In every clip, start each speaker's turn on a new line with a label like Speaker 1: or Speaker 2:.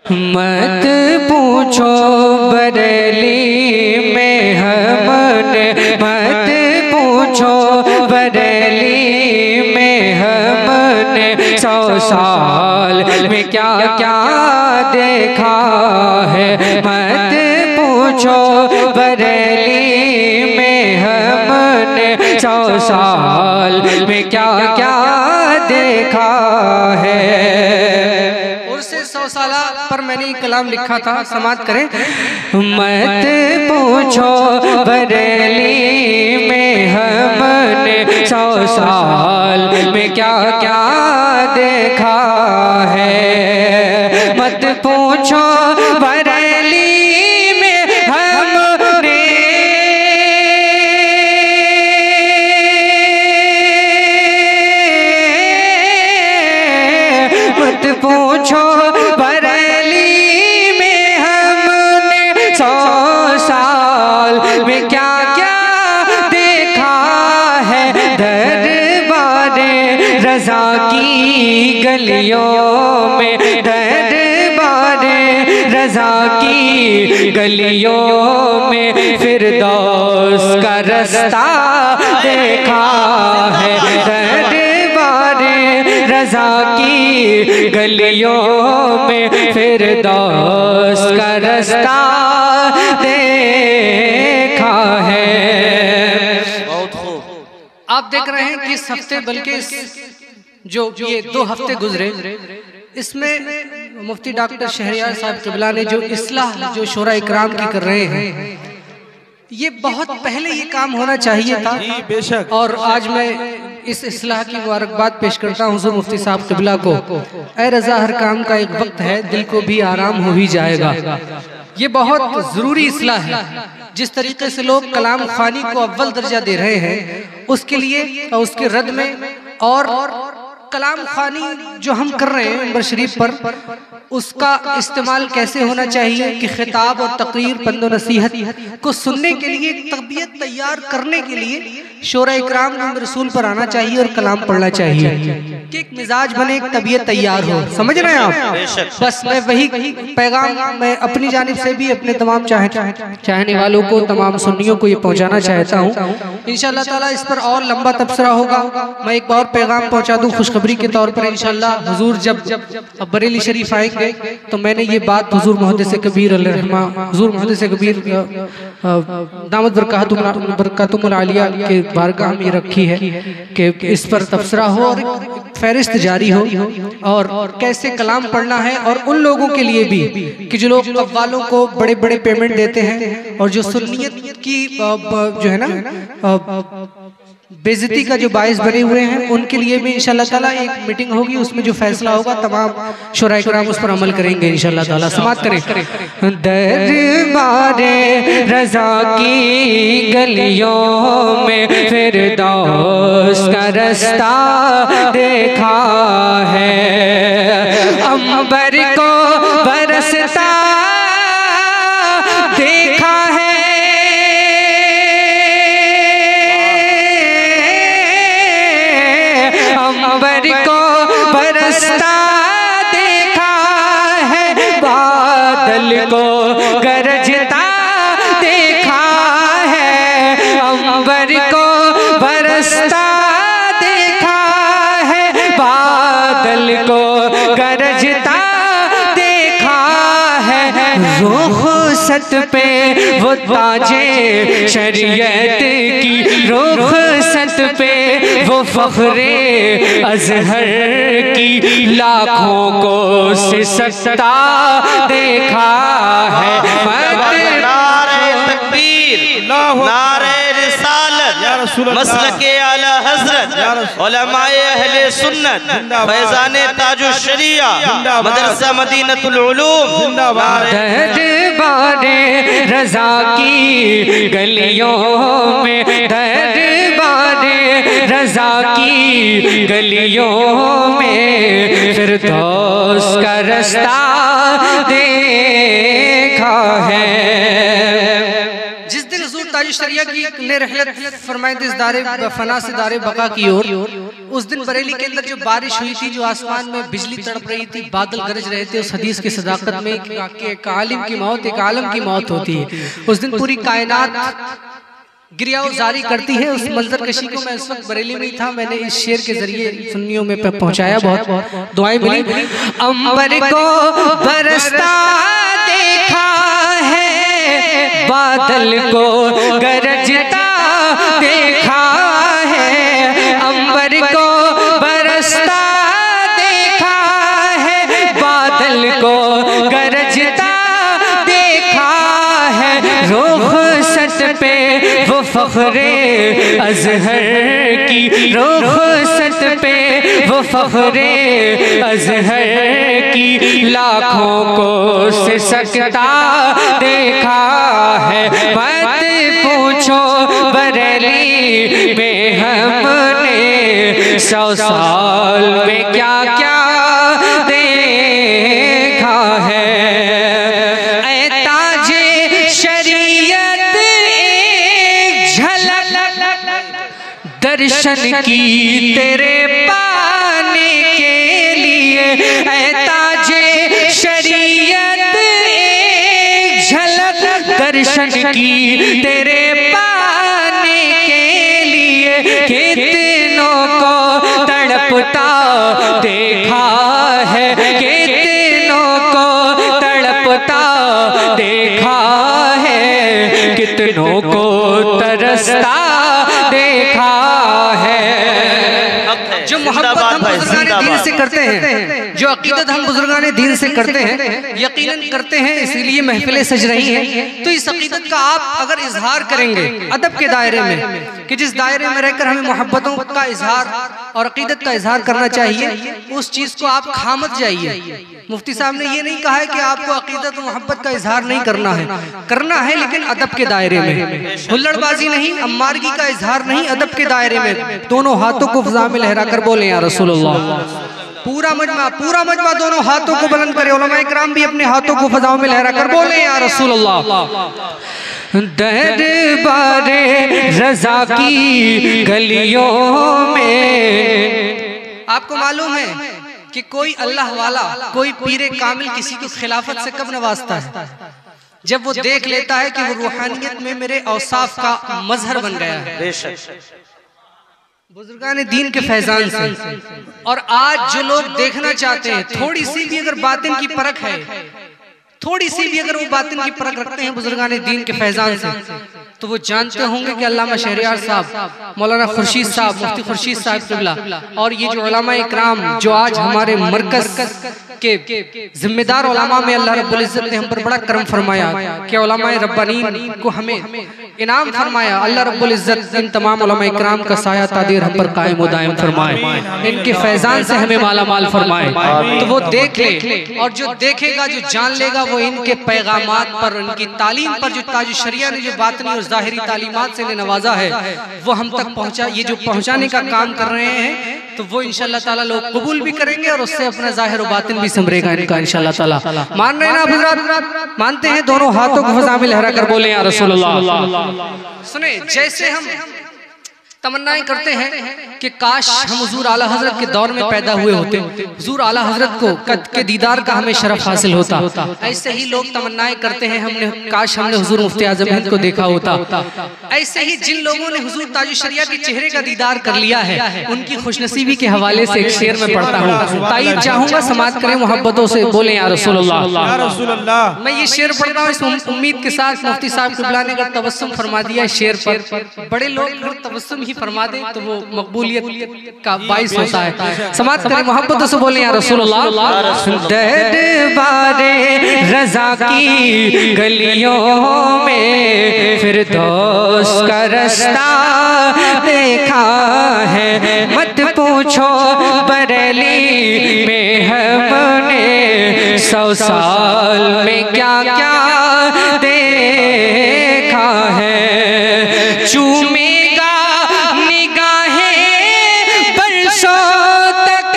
Speaker 1: मत पूछो बरेली में हमने, मत पूछो बरेली में हमने 100 साल में क्या क्या देखा है। मत पूछो बरेली में हमने 100 साल में क्या क्या देखा है।
Speaker 2: उससे 100 साल पर मैंने कलाम लिखा था, समाप्त करें।
Speaker 1: मत पूछो बरेली में हमने 100 साल में क्या क्या देखा है। मत पूछो बरेली में हमने, मत पूछो बरेली में हमने 100 साल में क्या क्या देखा है। दरबारे रज़ा की गलियों में, दरबारे रज़ा की गलियों में फिरदौस का रास्ता देखा है। दरबारे रज़ा की गलियों में फिरदौस का रास्ता देखा है।
Speaker 2: बहुत खूब। आप देख रहे हैं कि इस हफ्ते, बल्कि जो ये 2 हफ्ते गुजरे, इसमें मुफ्ती डॉक्टर शहरियार साहब क़िबला ने जो इस्लाह जो शोरा इकराम की कर रहे हैं, ये बहुत पहले ये काम होना चाहिए था।
Speaker 3: बेशक।
Speaker 2: और आज मैं इस इस्लाह की मुबारकबाद पेश करता हूँ हुज़ूर मुफ्ती साहब क़िबला को। ऐ रज़ा, हर काम का एक वक्त है, दिल को भी आराम हो ही जाएगा। ये बहुत ज़रूरी इस्लाह है। जिस तरीके से लोग कलाम ख़ानी को अव्वल दर्जा दे रहे हैं, उसके लिए और उसके रद्द में, और कलाम ख़ानी जो हम कर रहे हैं मिंबर शरीफ पर, उसका इस्तेमाल कैसे होना चाहिए कि खिताब और तकरीर, पंदो नसीहत को सुनने के लिए तबीयत तैयार करने के लिए शोरा इकराम में रसूल पर आना चाहिए और कलाम पढ़ना चाहिए कि एक मिजाज बने, एक तबीयत तैयार हो। समझ रहे हैं आप? बस मैं वही पैगाम मैं अपनी जानिब से भी अपने तमाम चाहने वालों को, तमाम सुन्नियों को ये पहुँचाना चाहता हूँ। इंशाअल्लाह ताला इस पर और लंबा तबसरा होगा। मैं एक और पैगाम पहुँचा दूँ खुशखबरी के तौर पर। इंशाअल्लाह हुजूर जब बरेली शरीफ आएंगे तो मैंने ये बात हुजूर मुहद्दिस कबीर अलैहिर्रहमा, हुजूर मुहद्दिस कबीर दामत बरकातुहुल आलिया के बारगाह में रखी है कि इस पर तबसरा हो और फहरिस्त जारी हो, और कैसे कलाम पढ़ना है। और उन लोगों के लिए भी कि जो लोग कव्वालों को बड़े बड़े पेमेंट देते हैं और जो सुन्नियत की जो है ना बेइज्जती का जो बाइस बने हुए हैं, उनके लिए भी इंशाअल्लाह ताला एक मीटिंग होगी। उसमें जो फैसला होगा तमाम शोरा इकराम उस पर अमल करेंगे इंशाअल्लाह ताला। समाप्त करें।
Speaker 1: दरबारे रज़ा की गलियों में फिरदौस का रास्ता देखा है। अंबर को बरसता देखा है, अंबर को बरसता देखा है, बादल को गरजता देखा है, अंबर को बरसता देखा है, बादल को गरजता देखा है। रुखसत पे वो ताजे शरीयत की, रुखसत पे वो फख्रे अज़हर की, लाखों को सिसकता देखा है।
Speaker 4: नारे तकबीर, नारे रिसालत, मसलके आला हज़रत, उलमाए अहले सुन्नत, फैज़ाने ताजुश शरिया, मदरसा मदीनतुल उलूम।
Speaker 1: दरबारे रज़ा की गलियों में, दरबारे रज़ा की गलियों में फिरदौस का रास्ता देखा है।
Speaker 2: जिस दिन हुज़ूर ताजुश्शरिया की ने रहलत फरमाई थी इस दारे फना से दारे बका की ओर। उस दिन बरेली के अंदर जो बारिश हुई थी, जो आसमान में बिजली तड़प रही थी, बादल गरज रहे थे, उस हदीस की सदाकत में एक आलिम की मौत एक आलम की मौत होती है। उस दिन पूरी कायनात गिरियाओ जारी करती है। उस मंजर कशी को मैं उस वक्त बरेली में ही था, मैंने इस शेर के जरिए सुन्नियों में पहुंचाया, बहुत दुआएं मिली।
Speaker 1: अंबर को बरसता देखा है, बादल को गरजता देखा है, अंबर को बरसता देखा है, बादल को गरजता देखा है, रुखसत पे वो फख्रे अज़हर की, रुखसत पे वो फख्रे अज़हर की, लाखों को सिसकता देखा है। मत पूछो बरेली में हमने 100 साल में क्या क्या देखा है। ऐ ताजे शरीयत एक झलक दर्शन की तेरे पाने के लिए, ऐ ताजे शरीयत एक झलक दर्शन की तेरे पाने के लिए, कितनों को तड़पता देखा है, कितनों को तड़पता देखा है, कितनों को तरसता देखा है।
Speaker 2: जो मोहब्बत हम बुजुर्गान दीन से करते हैं, जो अकीदत हम बुजुर्गान दीन से करते हैं, यकीनन करते हैं, इसीलिए महफिलें सज रही हैं। तो इस अकीदत का आप अगर इजहार करेंगे अदब के दायरे में, कि जिस दायरे में रहकर हमें मोहब्बतों का इजहार और अकीदत का इजहार करना चाहिए, उस चीज को आप खा मत जाइए। मुफ्ती साहब ने ये नहीं कहा है कि आपको अकीदत और मोहब्बत का इजहार नहीं करना है लेकिन अदब के दायरे में, हुल्लड़बाजी नहीं, अम्मारगी का इजहार नहीं, अदब के दायरे में। दोनों हाथों को फ़ज़ा में लहरा कर बोले या रसूलुल्लाह। पूरा मजमा दोनों हाथों को बुलंद करे, उलमा इकराम भी अपने हाथों को फ़ज़ाओं में लहरा कर बोले या रसूलुल्लाह।
Speaker 1: दरबारे रज़ा की गलियों में,
Speaker 2: आपको मालूम है कि कोई अल्लाह वाला, कोई पीरे कामिल किसी को खिलाफत से कब नवाजता है? जब वो देख लेता है कि वो रूहानियत में मेरे औसाफ का मजहर बन गया है, बुजुर्गान दीन के फैजान से। और आज जो लोग देखना चाहते हैं, थोड़ी सी भी अगर बातिन की परख है, थोड़ी सी भी अगर वो बातिन की परख रखते हैं बुजुर्गान दीन के फैजान से, तो वो जानते होंगे कि अल्लामा शहरियार साहब, मौलाना खुर्शीद साहब, मुफ्ती खुर्शीद साहब क़िबला और ये जो उलमा इकराम जो आज हमारे मरकज के जिम्मेदार उलमा में अल्लाह रब्बुल इज्जत ने हम पर बड़ा करम फरमाया कि उलमा रब्बानीन को हमें इनाम फरमाया। अल्लाह रब्बुल इज्जत इन तमाम उलमा इकराम का साया तादीर हम पर कायम व दायम फरमाए, इनके फैजान से हमें माला माल फरमाए। तो वो देख ले, और जो देखेगा, जो जान लेगा, वो इनके पैगामात पर, इनकी तालीम पर, जो ताजुश्शरिया ने जो बातनी और ज़ाहिरी तालीमात से नवाजा है, वो हम तक पहुँचा, ये जो पहुँचाने का काम कर रहे हैं, तो वो इंशाअल्लाह ताला लोग कबूल भी करेंगे और उससे अपना ज़ाहिर और बातिन भी संभरेगा इनका इंशाअल्लाह ताला। मान रहे हैं ना हज़रात? मानते हैं? दोनों हाथों को फ़ज़ा में लहरा कर बोले या रसूलुल्लाह। सुने, जैसे हम तमन्नाएं करते हैं कि काश हम हुजूर आला हजरत के दौर में पैदा हुए होते, हुजूर आला हजरत को के दीदार का हमें शरफ हासिल होता। ऐसे ही लोग तमन्नाएं करते हैं, काश हमने हुजूर मुफ्ती आज़म हिंद को देखा होता। ऐसे ही जिन लोगों ने हुजूर ताजुश्शरिया के चेहरे का दीदार कर लिया है, उनकी खुशनसीबी के हवाले से एक शेर में पढ़ता हूँ, ताईद चाहूंगा समात करें मोहब्बतों से, बोले या रसूलुल्लाह। मैं ये शेर पढ़ता हूँ इस उम्मीद के साथ मुफ्ती साहब क़िबला ने अगर तबस्सुम फरमा दिया शेर पर, बड़े लोग अगर तबस्सुम ही फरमा दे तो वो मकबूलियत का बाइस होता है। समात करें मोहब्बतों से, बोले या रसूलुल्लाह।
Speaker 1: दरबारे रज़ा की गलियों में फिरदौस का रास्ता देखा है, मत पूछो बरेली में हमने 100 साल में क्या क्या देखा है। चूमेगा निगाहें बरसों तक,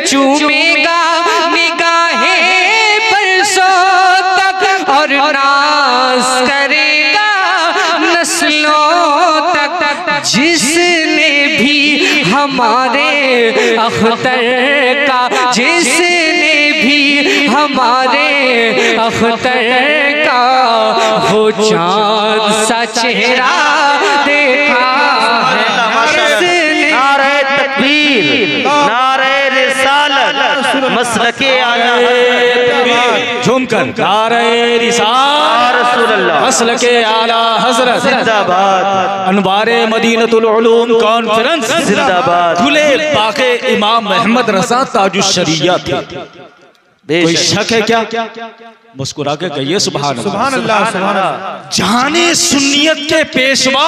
Speaker 1: चूमेगा निगाहें बरसों हमारे अख्तर का, जिसने भी हमारे अख्तर का वो चाँद सा चेहरा देखा है।
Speaker 4: नारे तकबीर, नारे रिसालत, मसलके आला
Speaker 3: झूमकर नारे रिसालत, मसलके आला हजरत
Speaker 4: जिंदाबाद,
Speaker 3: अनवारे मदीनतुल उलूम कॉन्फ्रेंस
Speaker 4: जिंदाबाद,
Speaker 3: खुले बाके इमाम मोहम्मद रज़ा ताजुश शरिया थे। कोई शक है क्या? मुस्कुरा के कहिए सुभान अल्लाह,
Speaker 5: सुभान अल्लाह, सुभान अल्लाह।
Speaker 3: जाने सुन्नियत के पेशवा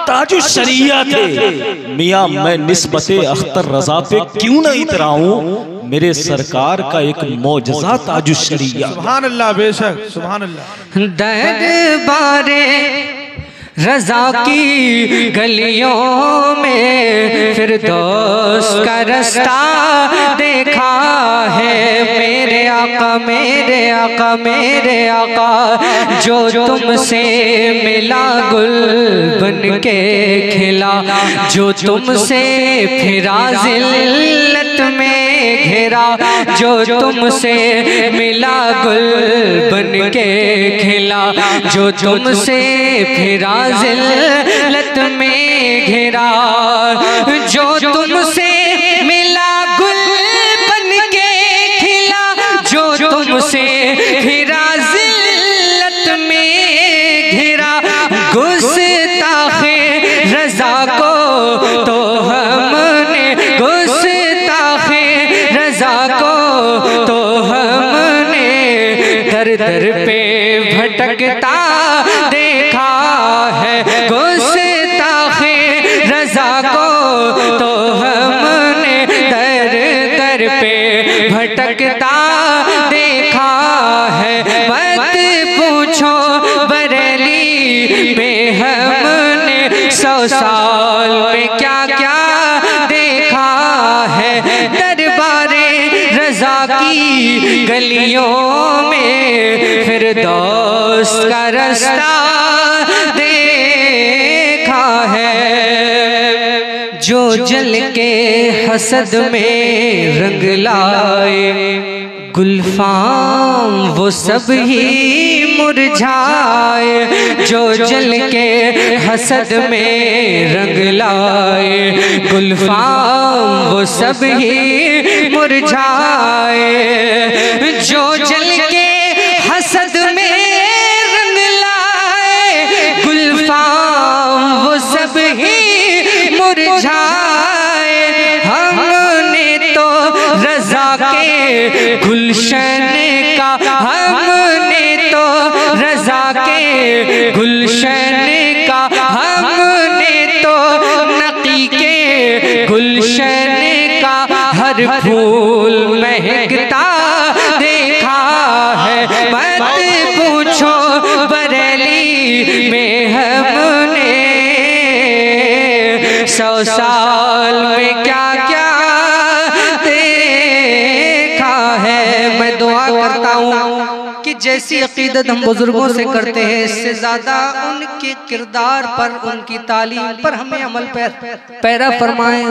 Speaker 3: ताजुश शरिया थे। मियाँ मैं निस्बते अख्तर रजा पे क्यों न इतराऊं, मेरे सरकार का एक मौजज़ा ताजुश शरिया।
Speaker 5: सुभान अल्लाह, बेशक सुभान अल्लाह।
Speaker 1: दरबारे रज़ा की गलियों में फिरदौस का रास्ता देखा है। मेरे आका, मेरे आका, मेरे आका, जो तुमसे मिला गुल बन के खिला, जो तुमसे फिरा जिल्लत में घेरा, जो तुमसे मिला गुल बन के खिला, जो तुमसे फिरा जिल्लत में घेरा, जो तुमसे मिला गुल बन के खिला, जो तुमसे फिरा जिल्लत में घेरा। गुस्ताखे रज़ा को तो हमने, गुस्ताखे रज़ा को तो हमने दर दर पे भटकता देखा है। गुस्ताखे रज़ा को तो हमने दर दर पे भटकता देखा है। मत पूछो बरेली में हमने 100 साल में क्या क्या देखा है। दरबारे रज़ा की गलियों में फिरदौस का रास्ता देखा है। जो जल के हसद में रंग लाए गुलफाम वो सब ही मुरझाए, जो जल के हसद में रंग लाए गुलफाम वो सब ही मुरझाए, जो जल के हसद में रंग लाए गुलफाम वो सब ही मुरझाए। हमने तो रज़ा के गुलशन का, हमने तो रज़ा के गुलशन का, हमने तो नकी के गुलशन का हर फूल महकता देखा है। मत पूछो बरेली में हमने 100 साल में क्या क्या देखा है। मैं दुआ करता हूँ कि जैसी अकीदत हम बुजुर्गों से करते हैं, इससे ज़्यादा उनके किरदार पर, उनकी तालीम पर हमें अमल पैरा फरमाएं।